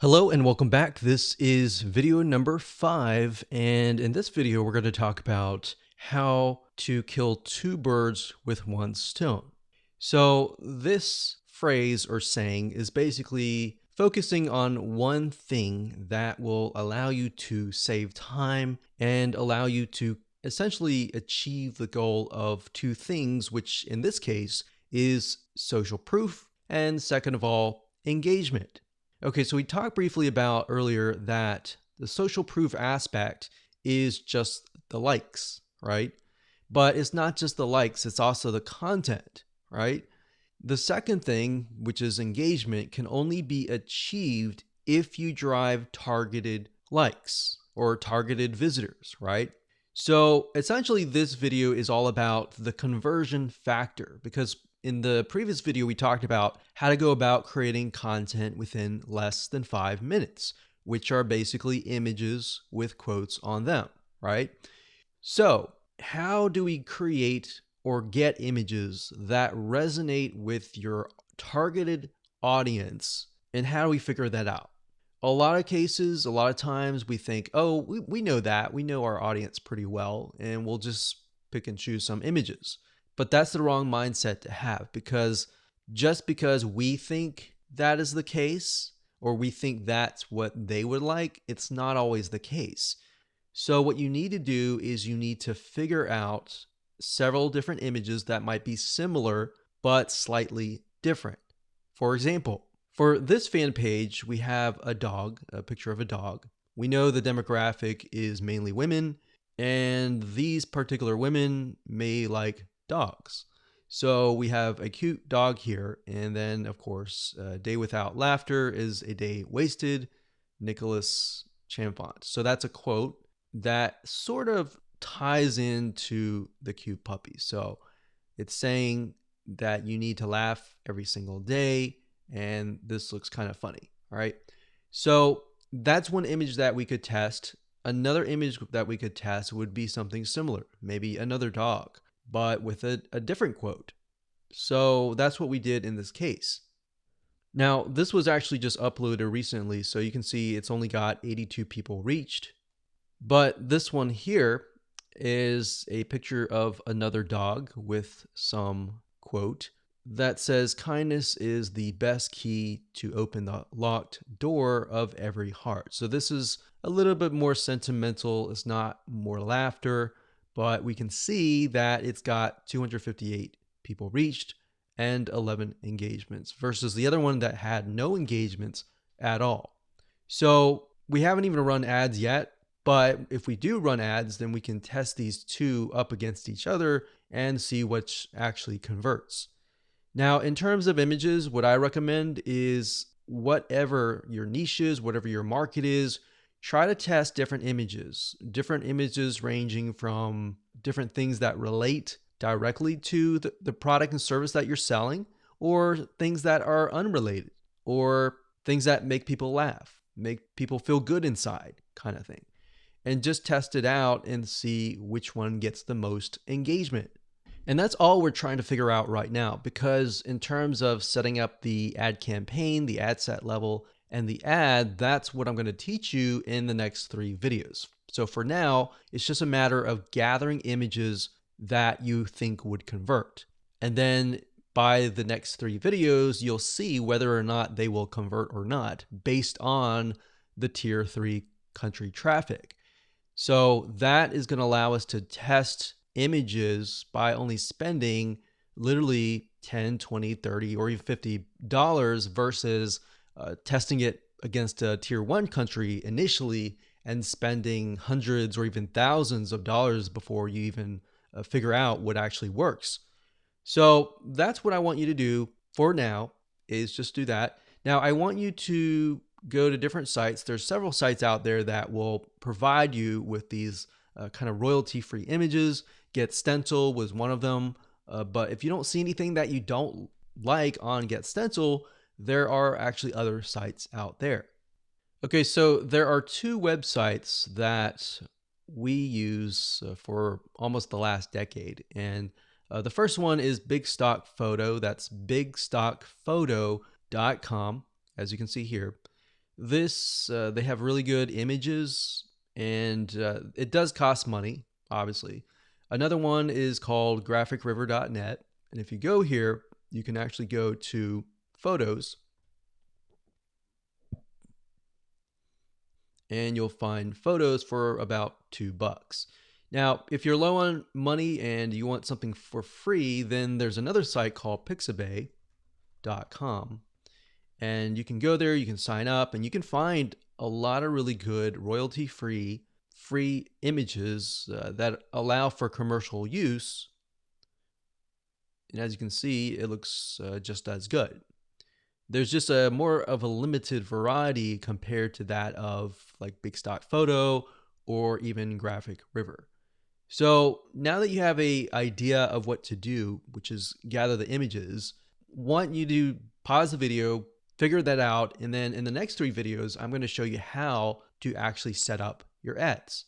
Hello and welcome back. This is video number 5, and in this video we're going to talk about how to kill two birds with one stone. So this phrase or saying is basically focusing on one thing that will allow you to save time and allow you to essentially achieve the goal of two things, which in this case is social proof and, second of all, engagement. Okay, so we talked briefly about earlier that the social proof aspect is just the likes, right? But it's not just the likes, it's also the content, right? The second thing, which is engagement, can only be achieved if you drive targeted likes or targeted visitors, right? So essentially, this video is all about the conversion factor because in the previous video, we talked about how to go about creating content within less than 5 minutes, which are basically images with quotes on them, right? So, how do we create or get images that resonate with your targeted audience, and how do we figure that out? A lot of cases, a lot of times we think, oh, we know that. We know our audience pretty well, and we'll just pick and choose some images. But that's the wrong mindset to have because just because we think that is the case or we think that's what they would like, it's not always the case. So, what you need to do is you need to figure out several different images that might be similar but slightly different. For example, for this fan page, we have a dog, a picture of a dog. We know the demographic is mainly women, and these particular women may like dogs. So we have a cute dog here, and then, of course, a day without laughter is a day wasted, Nicholas Chamfont. So that's a quote that sort of ties into the cute puppy. So it's saying that you need to laugh every single day, and this looks kind of funny. All right. So that's one image that we could test. Another image that we could test would be something similar, maybe another dog, but with a different quote. So that's what we did in this case. Now, this was actually just uploaded recently, so you can see it's only got 82 people reached. But this one here is a picture of another dog with some quote that says, "Kindness is the best key to open the locked door of every heart." So this is a little bit more sentimental. It's not more laughter, but we can see that it's got 258 people reached and 11 engagements versus the other one that had no engagements at all. So we haven't even run ads yet. But if we do run ads, then we can test these two up against each other and see which actually converts. Now, in terms of images, what I recommend is whatever your niche is, whatever your market is, try to test different images ranging from different things that relate directly to the product and service that you're selling, or things that are unrelated, or things that make people laugh, make people feel good inside, kind of thing. And just test it out and see which one gets the most engagement. And that's all we're trying to figure out right now, because in terms of setting up the ad campaign, the ad set level, and the ad, that's what I'm going to teach you in the next 3 videos. So for now, it's just a matter of gathering images that you think would convert. And then by the next 3 videos, you'll see whether or not they will convert or not based on the tier 3 country traffic. So that is going to allow us to test images by only spending literally $10, $20, $30, or even $50 versus testing it against a tier 1 country initially and spending hundreds or even thousands of dollars before you even figure out what actually works. So that's what I want you to do for now, is just do that. Now, I want you to go to different sites. There's several sites out there that will provide you with these kind of royalty-free images. Get Stencil was one of them. But if you don't see anything that you don't like on Get Stencil, there are actually other sites out there. Okay, so there are 2 websites that we use for almost the last decade. And the first one is Big Stock Photo. That's bigstockphoto.com, as you can see here. They have really good images, and it does cost money, obviously. Another one is called graphicriver.net. And if you go here, you can actually go to photos, and you'll find photos for about $2. Now, if you're low on money and you want something for free, then there's another site called pixabay.com. And you can go there, you can sign up, and you can find a lot of really good royalty-free free images that allow for commercial use. And as you can see, it looks just as good. There's just a more of a limited variety compared to that of like Big Stock Photo or even Graphic River. So now that you have a idea of what to do, which is gather the images, want you to pause the video, figure that out, and then in the next 3 videos, I'm going to show you how to actually set up your ads.